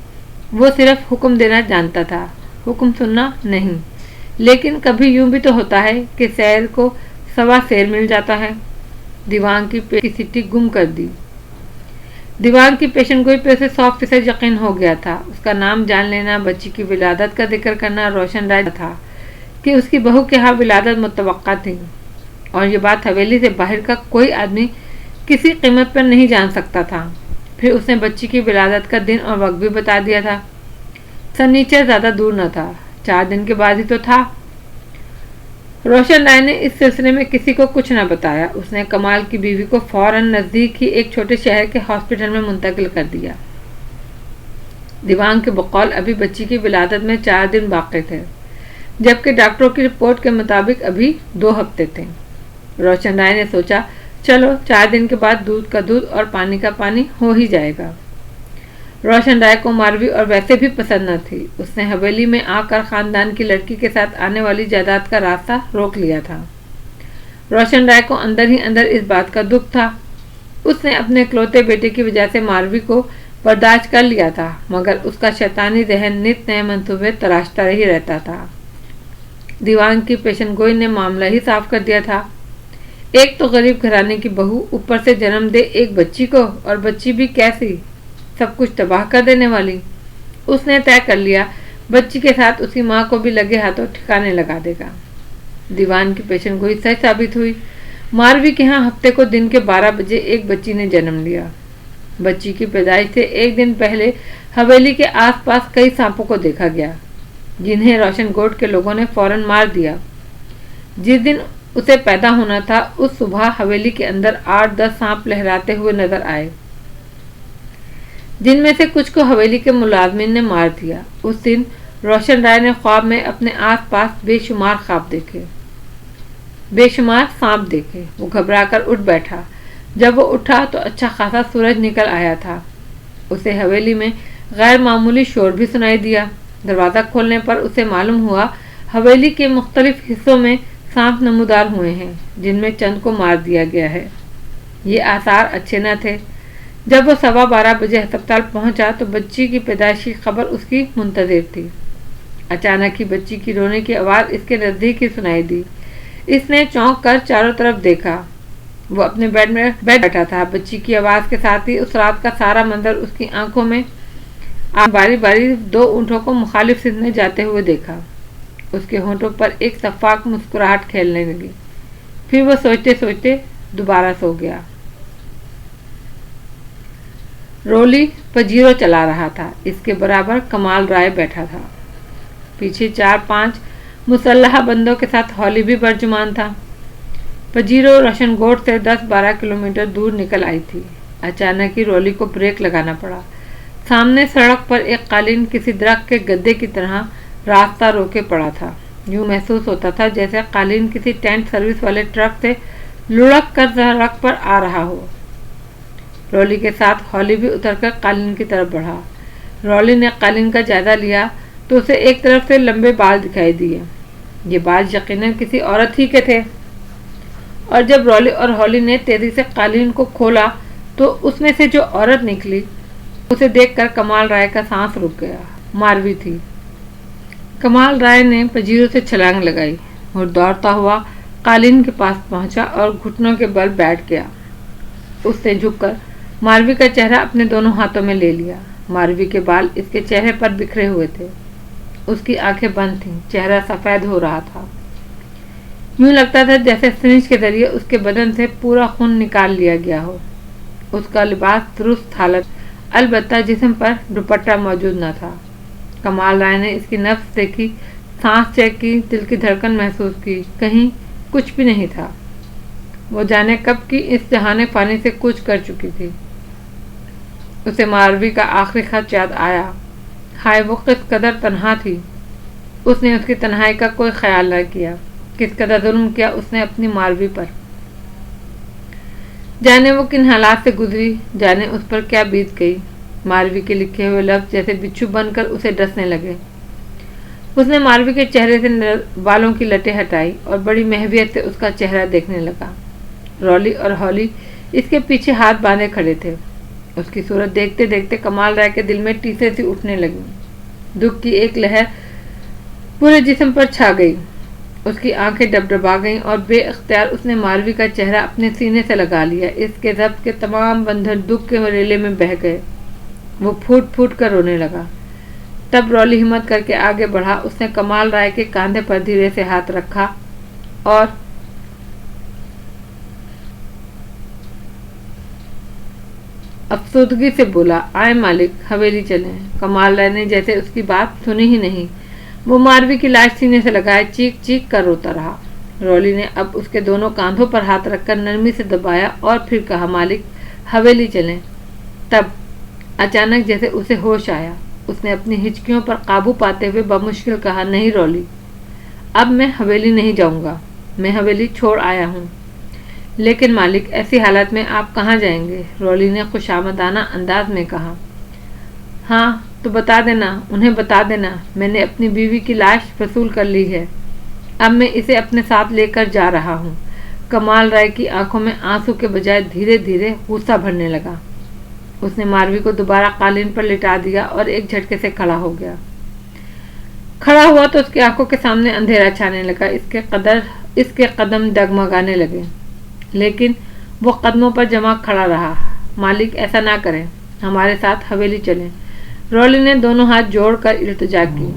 वो सिर्फ हुक्म देना जानता था, हुक्म सुनना नहीं। लेकिन कभी यूं भी तो होता है कि शहर को सवा शेर मिल जाता है। दीवान की सिटी गुम कर दी। दीवान की पेशनगोई पे उसे 100% यकीन हो गया था। उसका नाम जान लेना, बच्ची की विलादत का जिक्र करना रोशन राय था कि उसकी बहू के यहाँ विलादत मुतवक्का थी, और ये बात हवेली से बाहर का कोई आदमी किसी कीमत पर नहीं जान सकता था। फिर उसने बच्ची की विलादत का दिन और वक्त भी बता दिया था। सनीचर ज्यादा दूर न था, 4 दिन के बाद ही तो था। रोशन राय ने इस सिलसिले में किसी को कुछ न बताया। उसने कमाल की बीवी को फौरन नजदीक ही एक छोटे शहर के हॉस्पिटल में मुंतकिल कर दिया। दीवान के बकौल अभी बच्ची की विलादत में 4 दिन बाकी थे, जबकि डॉक्टरों की रिपोर्ट के मुताबिक अभी 2 हफ्ते थे। रोशन राय ने सोचा, चलो 4 दिन के बाद दूध का दूध और पानी का पानी हो ही जाएगा। रोशन राय को मारवी और वैसे भी पसंद न थी। उसने हवेली में आकर खानदान की लड़की के साथ आने वाली जायदाद का रास्ता रोक लिया था। रोशन राय को अंदर ही अंदर इस बात का दुख था। उसने अपने इकलौते बेटे की वजह से मारवी को बर्दाश्त कर लिया था, मगर उसका शैतानी जहन नित नए मंसूबे तराशता ही रहता था। दीवान की पेशनगोई ने मामला ही साफ कर दिया था। एक तो गरीब घराने की बहू, ऊपर से जन्म दे एक बच्ची को, और बच्ची भी कैसी, सब कुछ तबाह कर देने वाली। उसने तय कर लिया बच्ची के साथ उसकी माँ को भी लगे हाथों ठिकाने लगा देगा। दीवान की पेशनगोई सच साबित हुई। मारवी के यहाँ हफ्ते को दिन के 12 बजे एक बच्ची ने जन्म लिया। बच्ची की पैदाइश से एक दिन पहले हवेली के आसपास कई सांपों को देखा गया, जिन्हें रोशनकोट के लोगों ने फौरन मार दिया। जिस दिन उसे पैदा होना था उस सुबह हवेली के अंदर 8-10 सांप लहराते हुए नजर आए, जिनमें से कुछ को हवेली के मुलाजमिन ने मार दिया। उस दिन रोशन राय ने ख्वाब में अपने आसपास बेशुमार सांप देखे। वो घबराकर उठ बैठा। जब वो उठा तो अच्छा खासा सूरज निकल आया था। उसे हवेली में गैर मामूली शोर भी सुनाई दिया। दरवाज़ा खोलने पर उसे मालूम हुआ हवेली के मुख्तलिफ हिस्सों में सांप नमूदार हुए हैं, जिनमें चंद को मार दिया गया है। ये आसार अच्छे न थे। जब वो 12:15 बजे अस्पताल पहुंचा तो बच्ची की पैदाइश की खबर उसकी मुंतजिर थी। अचानक ही बच्ची की रोने की आवाज़ इसके नज़दीक ही सुनाई दी। इसने चौंक कर चारों तरफ देखा। वो अपने बेड में बैठा था। बच्ची की आवाज़ के साथ ही उस रात का सारा मंजर उसकी आंखों में बारी बारी 2 ऊँटों को मुखालिफ सिंध में जाते हुए देखा। उसके होंठों पर एक शफाक मुस्कुराहट खेलने लगी। फिर वो सोचते सोचते दोबारा सो गया। रोली पजीरो चला रहा था। इसके बराबर कमाल राय बैठा था। पीछे 4-5 मुसल्लह बंदों के साथ हौली भी बरजुमान था। पजीरो रोशनकोट से 10-12 किलोमीटर दूर निकल आई थी। अचानक ही रोली को ब्रेक लगाना पड़ा। सामने सड़क पर एक कालीन किसी दरख्त के गद्दे की तरह रास्ता रोके पड़ा था। यूं महसूस होता था जैसे कालीन किसी टेंट सर्विस वाले ट्रक से लुढ़क कर सड़क पर आ रहा हो। रोली के साथ हौली भी उतरकर कालीन की तरफ बढ़ा। रोली ने कालीन का जायजा लिया तो उसे एक तरफ से लंबे बाल दिखाई दिए। ये बाल यकीनन किसी औरत ही के थे। और जब रोली और हौली ने तेजी से कालीन को खोला तो उसमें से जो औरत निकली उसे देखकर कमाल राय का सांस रुक गया। मारवी थी। कमाल राय ने पजीरों से छलांग लगाई और दौड़ता हुआ कालीन के पास पहुंचा और घुटनों के बल बैठ गया। उसने झुककर मारवी का चेहरा अपने दोनों हाथों में ले लिया। मारवी के बाल इसके चेहरे पर बिखरे हुए थे। उसकी आंखें बंद थीं। चेहरा सफ़ेद हो रहा था। यूं लगता था जैसे सिरिंज के जरिए उसके बदन से पूरा खून निकाल लिया गया हो। उसका लिबास दुरुस्त हालत, अलबत्ता जिस्म पर दुपट्टा मौजूद न था। कमाल राय ने इसकी नफ्स देखी, सांस चेक की, दिल की धड़कन महसूस की। कहीं कुछ भी नहीं था। वो जाने कब की इस जहाने फानी से कूच कर चुकी थी। उसे मारवी का आखिरी खत याद आया। हाय वो किस कदर तन्हा थी। उसने उसकी तन्हाई का कोई ख्याल न किया। किस कदर जुल्म किया उसने अपनी मारवी पर। जाने वो किन हालात से गुजरी, जाने उस पर क्या बीत गई। मारवी के लिखे हुए लफ्ज जैसे बिच्छू बनकर उसे डसने लगे। उसने मारवी के चेहरे से बालों की लटें हटाई और बड़ी महवियत से उसका चेहरा देखने लगा। रोली और हौली इसके पीछे हाथ बांधे खड़े थे। उसकी सूरत देखते देखते कमाल राय के दिल में टीसे सी उठने लगी। दुख की एक लहर पूरे जिस्म पर छा गई। उसकी आंखें डबडबा गईं और बेअख्तियार उसने मारवी का चेहरा अपने सीने से लगा लिया। इसके जब्त के तमाम बंधन दुख के रेले में बह गए। वो फूट फूट कर रोने लगा। तब रोली हिम्मत करके आगे बढ़ा। उसने कमाल राय के कांधे पर धीरे से हाथ रखा और अफसोदगी से बोला, आए मालिक, हवेली चलें। कमाल राय ने जैसे उसकी बात सुनी ही नहीं। वो मारवी की लाश सीने से लगाए चीख चीख कर रोता रहा। रोली ने अब उसके दोनों कांधों पर हाथ रखकर नरमी से दबाया और फिर कहा, मालिक, हवेली चलें। तब अचानक जैसे उसे होश आया। उसने अपनी हिचकियों पर काबू पाते हुए बमुश्किल कहा, नहीं रोली, अब मैं हवेली नहीं जाऊंगा। मैं हवेली छोड़ आया हूँ। लेकिन मालिक, ऐसी हालत में आप कहाँ जाएंगे? रोली ने खुशामदाना अंदाज में कहा। हाँ तो बता देना, उन्हें बता देना, मैंने अपनी बीवी की लाश वसूल कर ली है। अब मैं इसे अपने साथ लेकर जा रहा हूँ। कमाल राय की आंखों में आंसू के बजाय धीरे धीरे गुस्सा भरने लगा। उसने मारवी को दोबारा कालीन पर लिटा दिया और एक झटके से खड़ा हो गया। खड़ा हुआ तो उसकी आंखों के सामने अंधेरा छाने लगा। इसके कदम डगमगाने लगे, लेकिन वो कदमों पर जमा खड़ा रहा। मालिक, ऐसा ना करें, हमारे साथ हवेली चलें। रोली ने दोनों हाथ जोड़कर इल्तिजा की।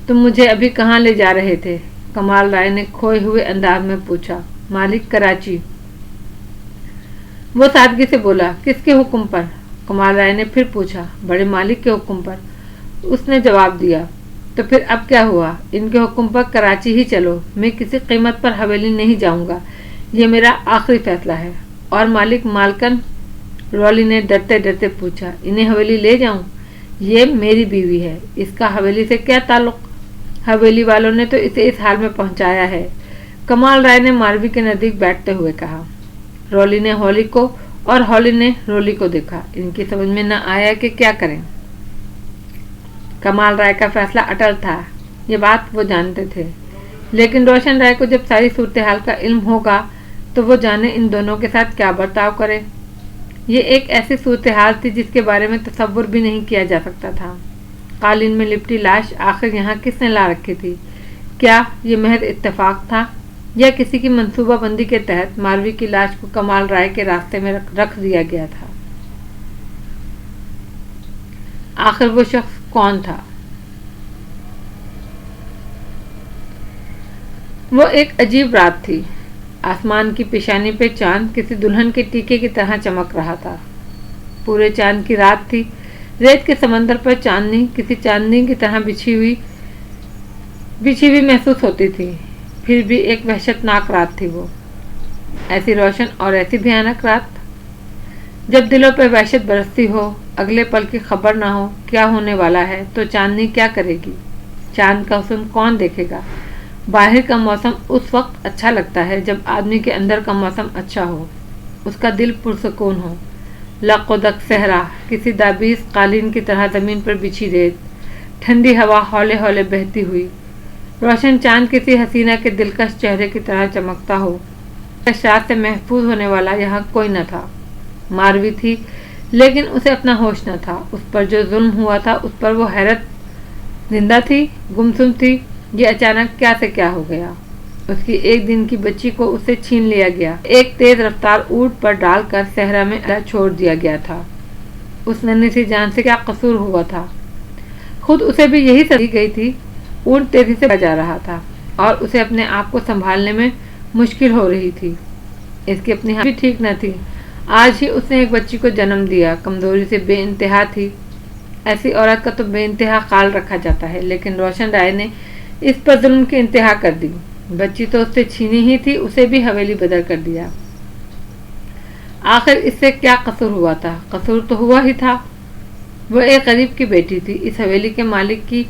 तुम मुझे अभी कहाँ ले जा रहे थे? कमाल राय ने खोए हुए अंदाज में पूछा। मालिक, कराची। वो सादगी से बोला, किसके हुक्म पर? कमाल राय ने फिर पूछा। बड़े मालिक के हुक्म पर, उसने जवाब दिया। तो फिर अब क्या हुआ? इनके हुक्म पर कराची ही चलो, मैं किसी कीमत पर हवेली नहीं जाऊंगा, ये मेरा आखिरी फैसला है। और मालिक मालकन? रॉली ने डरते डरते पूछा। इन्हें हवेली ले जाऊं? ये मेरी बीवी है, इसका हवेली से क्या ताल्लुक? हवेली वालों ने तो इसे इस हाल में पहुंचाया है, कमाल राय ने मालवी के नजदीक बैठते हुए कहा। रॉली ने हॉली को और हॉली ने रॉली को देखा। इनकी समझ में न आया कि क्या करें। कमाल राय का फैसला अटल था, ये बात वो जानते थे, लेकिन रोशन राय को जब सारी सूरत हाल का इल्म होगा तो वो जाने इन दोनों के साथ क्या बर्ताव करे। ये एक ऐसी सूरत हाल थी जिसके बारे में तसव्वुर भी नहीं किया जा सकता था। कालीन में लिपटी लाश आखिर यहाँ किसने ला रखी थी? क्या ये महज इत्तेफाक था या किसी की मंसूबाबंदी के तहत मालवी की लाश को कमाल राय के रास्ते में रख दिया गया था? आखिर वो शख्स कौन था? वो एक अजीब रात थी। आसमान की पेशानी पे चांद किसी दुल्हन के टीके की तरह चमक रहा था। पूरे चांद की रात थी। रेत के समंदर पर चांदनी किसी चांदनी की तरह बिछी हुई महसूस होती थी। फिर भी एक वहशतनाक रात थी वो, ऐसी रोशन और ऐसी भयानक रात। जब दिलों पर वहशत बरसती हो, अगले पल की खबर ना हो क्या होने वाला है, तो चांदनी क्या करेगी? चांद का हुस्न कौन देखेगा? बाहर का मौसम उस वक्त अच्छा लगता है जब आदमी के अंदर का मौसम अच्छा हो, उसका दिल पुरसकून हो। लक़ोदक सहरा, किसी दाबीस कालीन की तरह ज़मीन पर बिछी रेत, ठंडी हवा हौले हौले बहती हुई, रोशन चांद किसी हसीना के दिलकश चेहरे की तरह चमकता हो। शराब से महफूज होने वाला यहाँ कोई न था। मारवी थी, लेकिन उसे अपना होश न था। उस पर जो जुल्म हुआ था उस पर वो हैरत जिंदा थी, गुमसुम थी। ये अचानक क्या से क्या हो गया? उसकी एक दिन की बच्ची को उससे छीन लिया गया, एक तेज रफ्तार ऊंट पर डालकर सहरा में छोड़ दिया गया था। उस नन्ही सी जान से क्या कसूर हुआ था? खुद उसे भी यही सदी गई थी। ऊंट तेजी से बजा रहा था और उसे अपने आप को संभालने में मुश्किल हो रही थी। इसकी अपनी हालत भी ठीक न थी। आज ही उसने एक बच्ची को जन्म दिया, कमजोरी से बेइंतहा थी। ऐसी औरत का तो बेइंतहा ख्याल रखा जाता है, लेकिन रोशन राय ने इस पर जुल्म की इंतहा कर दी। बच्ची तो उससे छीनी ही थी, उसे भी हवेली बदल कर दिया। आखिर इससे क्या कसूर हुआ था? कसूर तो हुआ ही था। वो एक गरीब की बेटी थी। इस हवेली के मालिक की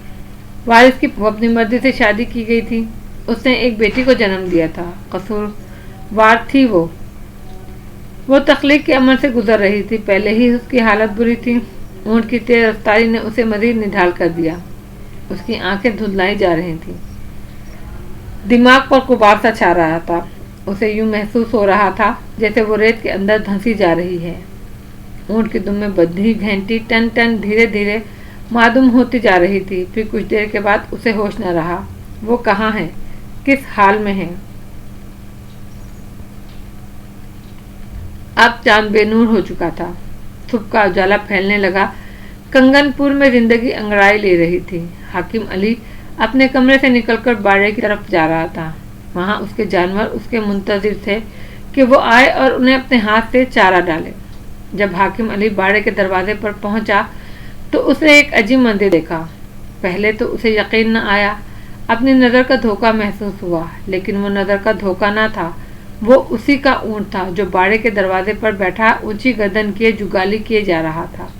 वारिस की वो अपनी मर्जी से शादी की गई थी। उसने एक बेटी को जन्म दिया था। कसूरवार थी वो तख्लीक के अमल से गुजर रही थी। पहले ही उसकी हालत बुरी थी। ऊंट की तेज रफ्तारी ने उसे मजीद निढाल कर दिया। उसकी आंखें धुंधलाई जा रही थीं। दिमाग पर गुबार सा छा रहा था। उसे यूं महसूस हो रहा था जैसे वो रेत के अंदर धंसी जा रही है। ऊंट की दुम में बंधी घंटी टन टन धीरे धीरे मालूम होती जा रही थी। फिर कुछ देर के बाद उसे होश न रहा। वो कहाँ है, किस हाल में है? अब चांद बेनूर हो चुका था। सुबह का उजाला फैलने लगा। कंगनपुर में जिंदगी अंगड़ाई ले रही थी। हाकिम अली अपने कमरे से निकलकर बाड़े की तरफ जा रहा था। वहां उसके जानवर उसके मुंतजिर थे कि वो आए और उन्हें अपने हाथ से चारा डाले। जब हाकिम अली बाड़े के दरवाजे पर पहुंचा तो उसने एक अजीब मंदिर देखा। पहले तो उसे यकीन न आया। अपनी नज़र का धोखा महसूस हुआ, लेकिन वो नज़र का धोखा न था। वो उसी का ऊंट था जो बाड़े के दरवाजे पर बैठा ऊंची गर्दन किए जुगाली किए जा रहा था।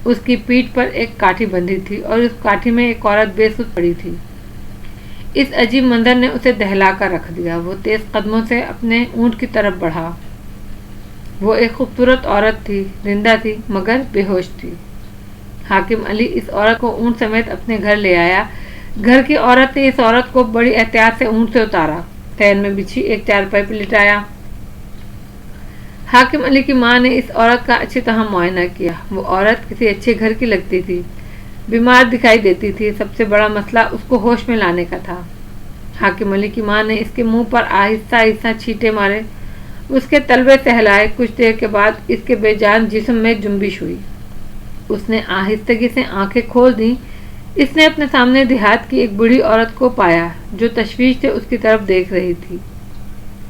उसकी पीठ पर एक काठी बंधी थी और उस काठी में एक औरत बेसुध पड़ी थी। इस अजीब मंजर ने उसे दहला कर रख दिया। वो तेज कदमों से अपने ऊंट की तरफ बढ़ा। वो एक खूबसूरत औरत थी, जिंदा थी मगर बेहोश थी। हाकिम अली इस औरत को ऊंट समेत अपने घर ले आया। घर की औरत ने इस औरत को बड़ी एहतियात से ऊंट से उतारा, तैन में बिछी एक चारपाई पर लिटाया। हाकिम अली की माँ ने इस औरत का अच्छी तरह मुआयना किया। वो औरत किसी अच्छे घर की लगती थी, बीमार दिखाई देती थी। सबसे बड़ा मसला उसको होश में लाने का था। हाकिम अली की माँ ने इसके मुंह पर आहिस्ता आहिस्ता छींटे मारे, उसके तलवे सहलाए। कुछ देर के बाद इसके बेजान जिस्म में जुम्बिश हुई। उसने आहिस्तगी से आंखें खोल दी। इसने अपने सामने देहात की एक बूढ़ी औरत को पाया जो तशवीश से उसकी तरफ देख रही थी।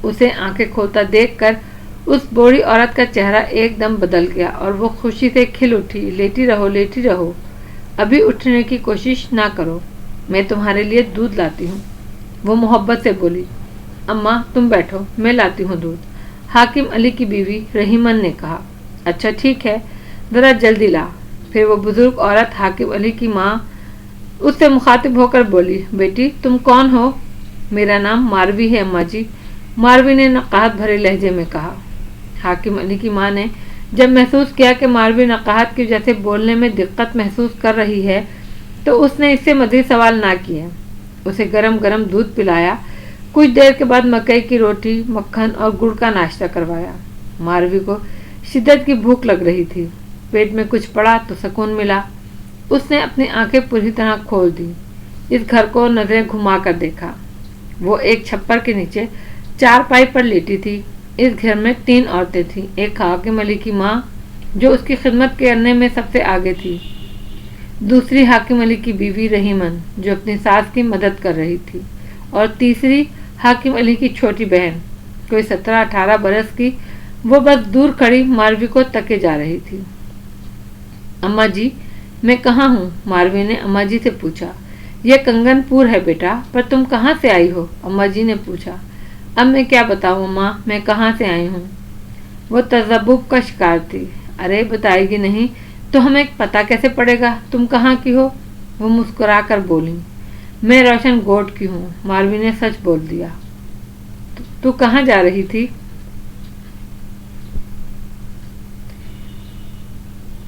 उसे आंखें खोलता देखकर उस बूढ़ी औरत का चेहरा एकदम बदल गया और वो खुशी से खिल उठी। लेटी रहो, अभी उठने की कोशिश ना करो, मैं तुम्हारे लिए दूध लाती हूँ। वो मोहब्बत से बोली। अम्मा तुम बैठो, मैं लाती हूँ दूध, हाकिम अली की बीवी रहीमन ने कहा। अच्छा ठीक है, जरा जल्दी ला। फिर वो बुजुर्ग औरत हाकिम अली की माँ उससे मुखातिब होकर बोली, बेटी तुम कौन हो? मेरा नाम मारवी है अम्मा जी, मारवी ने नकाहत भरे लहजे में कहा। हाकिम अली की माँ ने जब महसूस किया कि मारवी नकाहत की वजह से बोलने में दिक्कत महसूस कर रही है तो उसने इससे मज़ीद सवाल ना किए। उसे गरम गरम दूध पिलाया। कुछ देर के बाद मकई की रोटी, मक्खन और गुड़ का नाश्ता करवाया। मारवी को शिद्दत की भूख लग रही थी। पेट में कुछ पड़ा तो सुकून मिला। उसने अपनी आंखें पूरी तरह खोल दी। इस घर को नजरें घुमा कर देखा। वो एक छप्पर के नीचे चारपाई पर लेटी थी। इस घर में 3 औरतें थीं। एक हाकिम अली की माँ जो उसकी खिदमत करने में सबसे आगे थी, दूसरी हाकिम अली की बीवी रहीमन जो अपनी सास की मदद कर रही थी, और तीसरी हाकिम अली की छोटी बहन कोई 17-18 बरस की। वो बस दूर खड़ी मारवी को तके जा रही थी। अम्मा जी मैं कहाँ हूँ? मारवी ने अम्मा जी से पूछा। यह कंगनपुर है बेटा, पर तुम कहाँ से आई हो? अम्मा जी ने पूछा। अब मैं क्या बताऊँ अम्मा, मैं कहाँ से आई हूँ? वो तजब्बुब का शिकार थी। अरे बताएगी नहीं तो हमें पता कैसे पड़ेगा तुम कहाँ की हो? वो मुस्कुरा कर बोली। मैं रोशन गोट की हूँ। मारवी ने सच बोल दिया। तू कहाँ जा रही थी?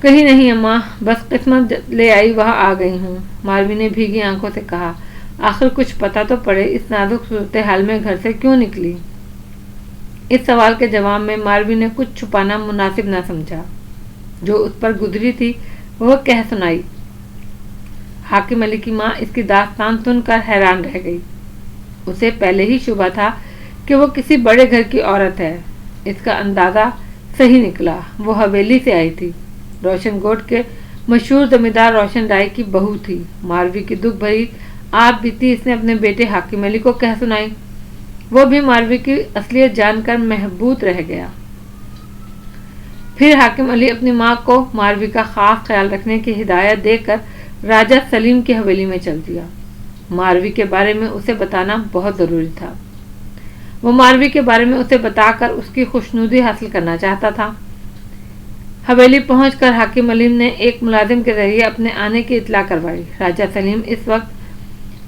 कहीं नहीं अम्मा, बस किस्मत ले आई वहाँ आ गई हूँ। मारवी ने भीगी आंखों से कहा। आखिर कुछ पता तो पड़े, इस नाजुक सूरत हाल में घर से क्यों निकली? इस सवाल के जवाब में मारवी ने कुछ छुपाना मुनासिब न समझा। जो उस पर गुजरी थी वह कह सुनाई। हाकिम अली की माँ इसकी दास्तान सुनकर हैरान रह गई। उसे पहले ही शुबा था कि वो किसी बड़े घर की औरत है। इसका अंदाजा सही निकला। वो हवेली से आई थी। रोशन गोट के मशहूर जमींदार रोशन राय की बहू थी। मारवी की दुख भरी आप बीती इसने अपने बेटे हाकिम अली को कह सुनाई। वो भी मारवी की असलियत जानकर महबूत रह गया। फिर हाकिम अली अपनी माँ को मारवी का खास ख्याल रखने की हिदायत देकर राजा सलीम की हवेली में चल दिया। मारवी के बारे में उसे बताना बहुत जरूरी था। वो मारवी के बारे में उसे बताकर उसकी खुशनुदी हासिल करना चाहता था। हवेली पहुंचकर हाकिम अली ने एक मुलाजिम के जरिए अपने आने की इतला करवाई। राजा सलीम इस वक्त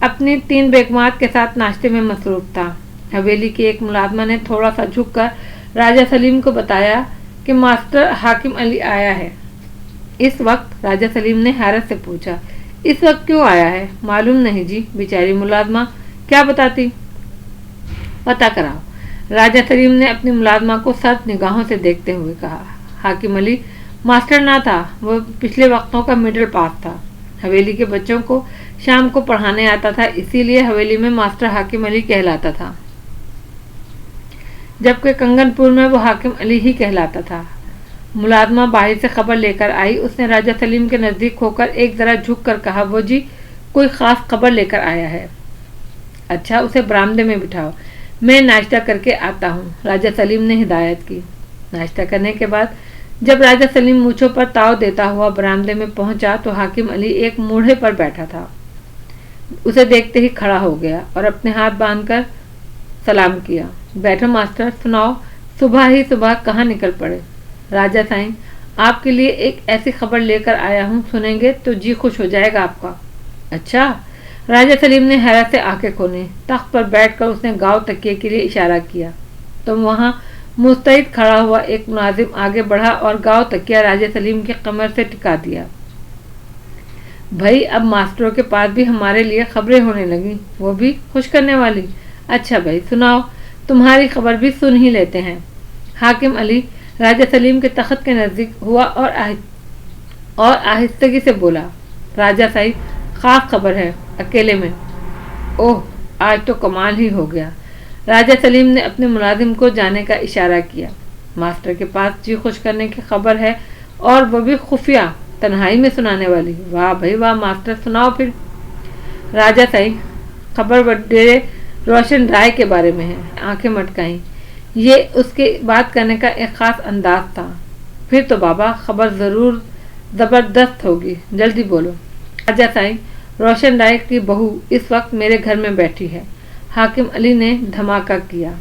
अपनी 3 बेगमात के साथ नाश्ते में मसरूफ था। हवेली की एक मुलाजमा ने थोड़ा सा झुककर राजा सलीम को बताया कि मास्टर हाकिम अली आया है। इस वक्त राजा सलीम ने हैरत से पूछा, इस वक्त क्यों आया है? मालूम नहीं जी, बेचारी मुलाजमा क्या बताती। पता कराओ। राजा सलीम ने अपनी मुलाजमा को सर्द निगाहों से देखते हुए कहा। हाकिम अली मास्टर ना था, वो पिछले वक्तों का मिडिल पास था। हवेली के बच्चों को शाम को पढ़ाने आता था, इसीलिए हवेली में मास्टर हाकिम अली कहलाता था, जबकि कंगनपुर में वो हाकिम अली ही कहलाता था। मुलाजमा बाहर से खबर लेकर आई। उसने राजा सलीम के नज़दीक होकर एक जरा झुक कर कहा, वो जी कोई ख़ास खबर लेकर आया है। अच्छा, उसे बरामदे में बिठाओ, मैं नाश्ता करके आता हूँ, राजा सलीम ने हिदायत की। नाश्ता करने के बाद जब राजा सलीम मूँछों पर ताव देता हुआ बरामदे में पहुंचा तो हाकिम अली एक मूढ़े पर बैठा था। उसे देखते ही खड़ा हो गया और अपने हाथ बांधकर सलाम किया। बैठो मास्टर, सुनाओ, सुबह ही सुबह कहाँ निकल पड़े? राजा साईं, आपके लिए एक ऐसी खबर लेकर आया हूँ, सुनेंगे तो जी खुश हो जाएगा आपका। अच्छा। राजा सलीम ने हैरत से आंखें खोली। तख्त पर बैठकर उसने गाँव तकिए के लिए इशारा किया तो वहाँ मुस्तैद खड़ा हुआ एक मुलाजिम आगे बढ़ा और गाँव तकिया राजा सलीम के कमर से टिका दिया। भाई, अब मास्टरों के पास भी हमारे लिए खबरें होने लगी, वो भी खुश करने वाली। अच्छा भाई सुनाओ, तुम्हारी खबर भी सुन ही लेते हैं। हाकिम अली राजा सलीम के तख्त के नज़दीक हुआ और आहिस्तगी से बोला, राजा साहिब, खास खबर है, अकेले में। ओह, आज तो कमाल ही हो गया। राजा सलीम ने अपने मुलाजिम को जाने का इशारा किया। मास्टर के पास जी खुश करने की खबर है और वो भी खुफिया, तन्हाई में सुनाने वाली। वाह भाई वाह मास्टर, सुनाओ फिर। राजा साहिब, खबर बड़े रोशन राय के बारे में है। आंखें मटकाई। ये उसके बात करने का एक खास अंदाज था। फिर तो बाबा खबर जरूर जबरदस्त होगी, जल्दी बोलो। राजा साईं, रोशन राय की बहू इस वक्त मेरे घर में बैठी है। हाकिम अली ने धमाका किया।